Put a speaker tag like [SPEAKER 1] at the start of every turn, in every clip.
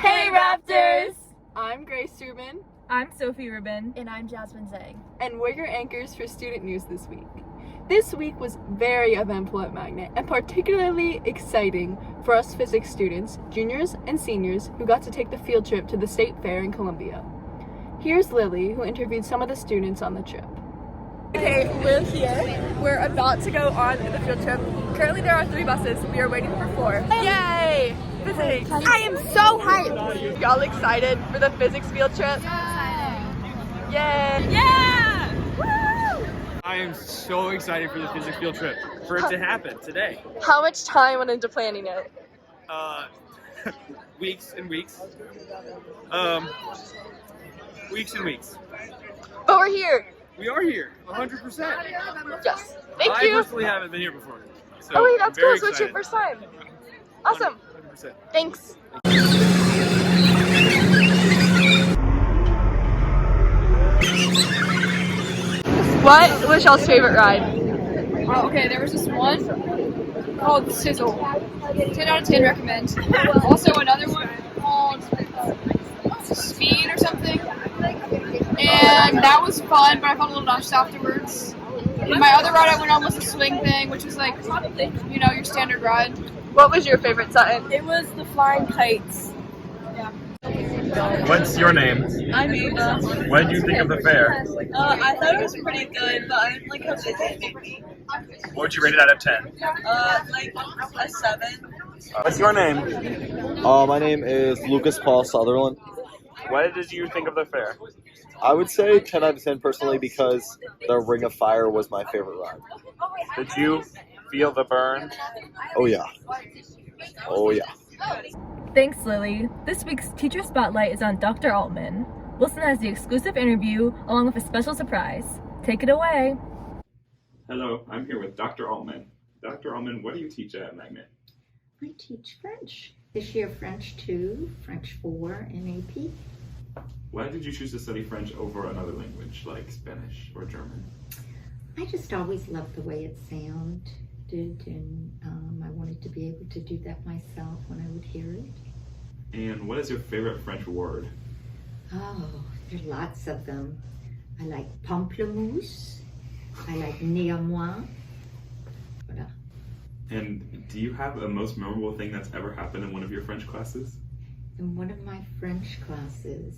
[SPEAKER 1] Hey Raptors!
[SPEAKER 2] I'm Grace Reuben.
[SPEAKER 1] I'm Sophie Reuden.
[SPEAKER 3] And I'm Jasmine Zheng.
[SPEAKER 2] And we're your anchors for student news this week. This week was very eventful at Magnet and particularly exciting for us physics students, juniors and seniors, who got to take the field trip to the State Fair in Columbia. Here's Lilly, who interviewed some of the students on the trip.
[SPEAKER 1] Okay, we're here. We're about to go on the field trip. Currently there are 3 buses. We are waiting for 4. Yay! Physics! I am so hyped! Y'all excited for the physics field trip? Yay! Yeah! Woo!
[SPEAKER 4] I am so excited for the physics field trip, for it to happen today.
[SPEAKER 1] How much time went into planning it?
[SPEAKER 4] Weeks and weeks. Weeks and weeks.
[SPEAKER 1] But we're here!
[SPEAKER 4] We are here, 100%.
[SPEAKER 1] Yes. Thank
[SPEAKER 4] I
[SPEAKER 1] you!
[SPEAKER 4] personally haven't been here before. So
[SPEAKER 1] Oh wait, that's
[SPEAKER 4] I'm very
[SPEAKER 1] cool, so it's your
[SPEAKER 4] excited.
[SPEAKER 1] first time. Awesome.
[SPEAKER 4] 100%.
[SPEAKER 1] Thanks. What was y'all's favorite ride?
[SPEAKER 3] Oh, okay, there was this one called Sizzle. 10 out of 10 recommend. Also another one called Speed or something. And that was fun, but I felt a little nauseous afterwards. And my other ride I went on was the swing thing, which is like, you know, your standard ride.
[SPEAKER 1] What was your favorite sentence?
[SPEAKER 3] It was the flying kites.
[SPEAKER 5] What's your name?
[SPEAKER 6] I'm Ava.
[SPEAKER 5] What did you think of the fair?
[SPEAKER 6] I thought it was pretty good, but I didn't like how busy it made me.
[SPEAKER 5] What would you rate it out of 10?
[SPEAKER 6] Like a 7.
[SPEAKER 5] What's your name?
[SPEAKER 7] My name is Lucas Paul Sutherland.
[SPEAKER 5] What did you think of the fair?
[SPEAKER 7] I would say 10 out of 10 personally because the Ring of Fire was my favorite ride.
[SPEAKER 5] Did you feel the burn?
[SPEAKER 7] Oh yeah. Oh yeah.
[SPEAKER 1] Thanks, Lilly. This week's Teacher Spotlight is on Dr. Altman. Wilson has the exclusive interview along with a special surprise. Take it away.
[SPEAKER 8] Hello, I'm here with Dr. Altman. Dr. Altman, what do you teach at Magnet?
[SPEAKER 9] I teach French. This year French 2, French 4, and AP.
[SPEAKER 8] Why did you choose to study French over another language like Spanish or German?
[SPEAKER 9] I just always loved the way it sounded, and I wanted to be able to do that myself when I would hear it.
[SPEAKER 8] And what is your favorite French word?
[SPEAKER 9] Oh, there are lots of them. I like pamplemousse. I like néanmoins. Voilà.
[SPEAKER 8] And do you have a most memorable thing that's ever happened in one of your French classes?
[SPEAKER 9] In one of my French classes,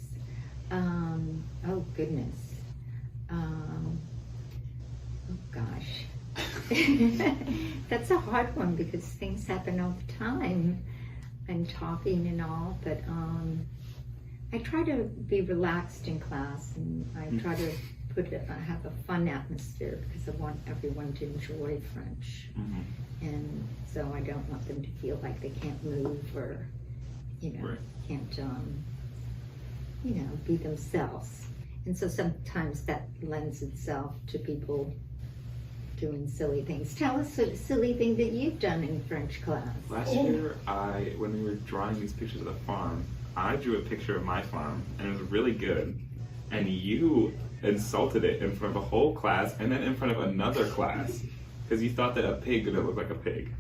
[SPEAKER 9] oh goodness, oh gosh, that's a hard one because things happen all the time and talking and all, but I try to be relaxed in class and I try to have a fun atmosphere because I want everyone to enjoy French. And so I don't want them to feel like they can't move or
[SPEAKER 8] Right.
[SPEAKER 9] can't, be themselves. And so sometimes that lends itself to people doing silly things. Tell us a silly thing that you've done in French class.
[SPEAKER 8] Last year, when we were drawing these pictures of the farm, I drew a picture of my farm, and it was really good. And you insulted it in front of a whole class, and then in front of another class, because you thought that a pig didn't look like a pig.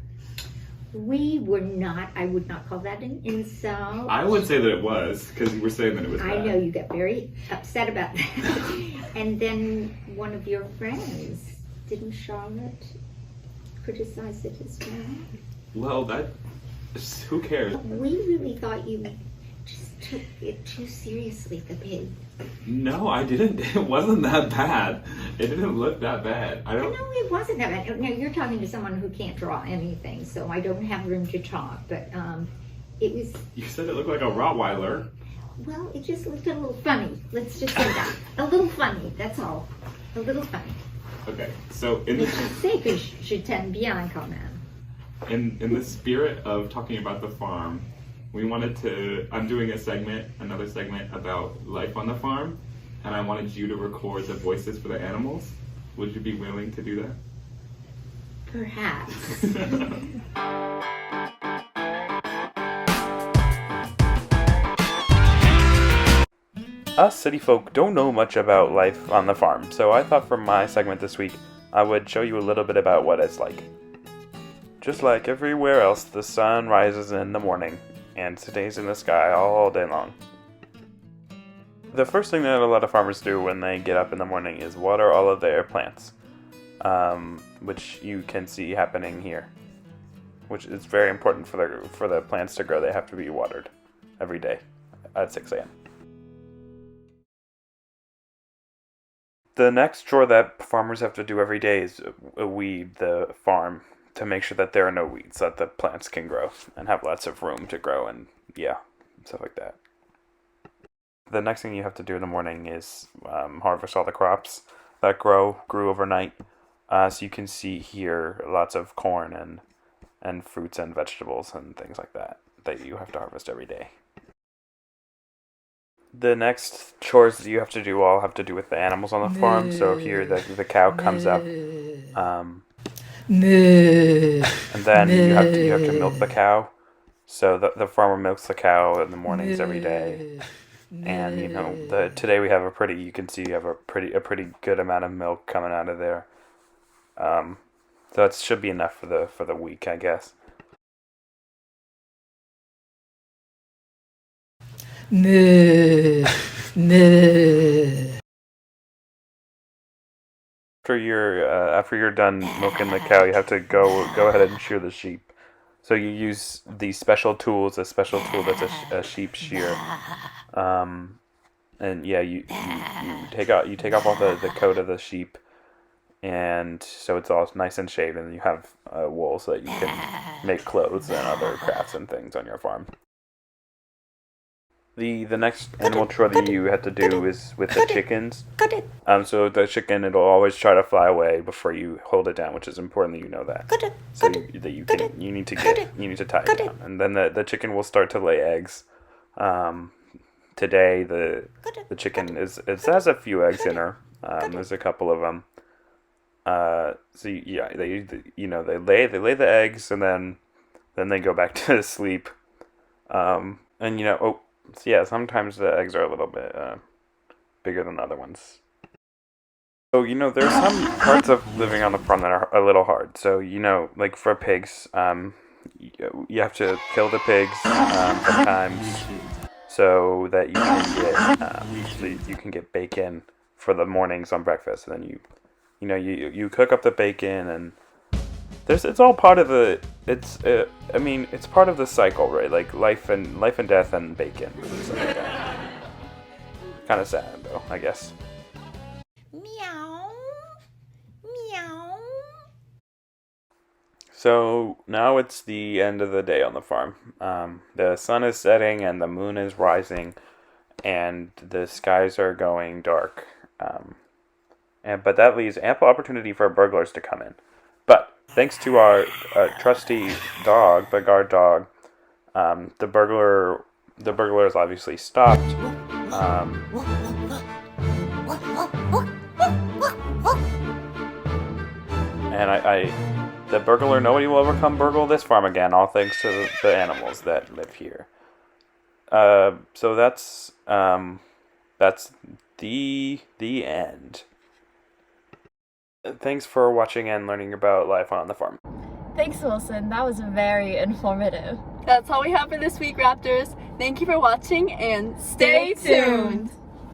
[SPEAKER 9] We were not, I would not call that an insult.
[SPEAKER 8] I would say that it was, because you were saying that it was bad.
[SPEAKER 9] I know, you got very upset about that. And then one of your friends, didn't Charlotte criticize it as well?
[SPEAKER 8] Well, who cares?
[SPEAKER 9] We really thought you just took it too seriously, the pig.
[SPEAKER 8] No, I didn't. It wasn't that bad. It didn't look that bad. I don't.
[SPEAKER 9] No, it wasn't that bad. No, you're talking to someone who can't draw anything, so I don't have room to talk. But it was.
[SPEAKER 8] You said it looked like a Rottweiler.
[SPEAKER 9] Well, it just looked a little funny. Let's just say that. A little funny. That's all. A little funny.
[SPEAKER 8] Okay, so in
[SPEAKER 9] Mais je sais que je t'aime bien quand même.
[SPEAKER 8] in the spirit of talking about the farm, I'm doing another segment about life on the farm, and I wanted you to record the voices for the animals. Would you be willing to do that?
[SPEAKER 9] Perhaps.
[SPEAKER 10] Us city folk don't know much about life on the farm, so I thought for my segment this week, I would show you a little bit about what it's like. Just like everywhere else, the sun rises in the morning, and stays in the sky all day long. The first thing that a lot of farmers do when they get up in the morning is water all of their plants, which you can see happening here, which is very important for the plants to grow. They have to be watered every day at 6 a.m. The next chore that farmers have to do every day is weed the farm to make sure that there are no weeds, so that the plants can grow and have lots of room to grow and stuff like that. The next thing you have to do in the morning is harvest all the crops that grew overnight. So you can see here lots of corn and fruits and vegetables and things like that you have to harvest every day. The next chores that you have to do all have to do with the animals on the farm. So here the cow comes up, and then you have to milk the cow. So the farmer milks the cow in the mornings every day. And today we have you can see you have a pretty good amount of milk coming out of there. So that should be enough for the week, I guess. After you're done milking the cow, you have to go ahead and shear the sheep. So you use these special tools, a special tool that's a sheep shear. And you take off all the coat of the sheep, and so it's all nice and shaved, and you have wool so that you can make clothes and other crafts and things on your farm. The next animal chore that you have to do is with the chickens. So the chicken, it'll always try to fly away before you hold it down, which is important that you know that. So you need to tie it down, and then the chicken will start to lay eggs. Today the chicken it has a few eggs in her. There's a couple of them. They lay the eggs, and then they go back to sleep. Sometimes the eggs are a little bit bigger than other ones. So, there's some parts of living on the farm that are a little hard. So, like for pigs, you have to kill the pigs sometimes so that you can get bacon for the mornings on breakfast. And then you cook up the bacon, and it's all part of it's part of the cycle, right? Like life and death and bacon. Kind of sad though, I guess.
[SPEAKER 9] Meow. Meow.
[SPEAKER 10] So now it's the end of the day on the farm. The sun is setting and the moon is rising, and the skies are going dark. But that leaves ample opportunity for burglars to come in. But thanks to our trusty dog, the guard dog, the burglar is obviously stopped. The burglar, nobody will ever come burgle this farm again, all thanks to the animals that live here. So that's the end. Thanks for watching and learning about life on the farm.
[SPEAKER 1] Thanks, Wilson. That was very informative.
[SPEAKER 2] That's all we have for this week, Raptors. Thank you for watching, and stay tuned!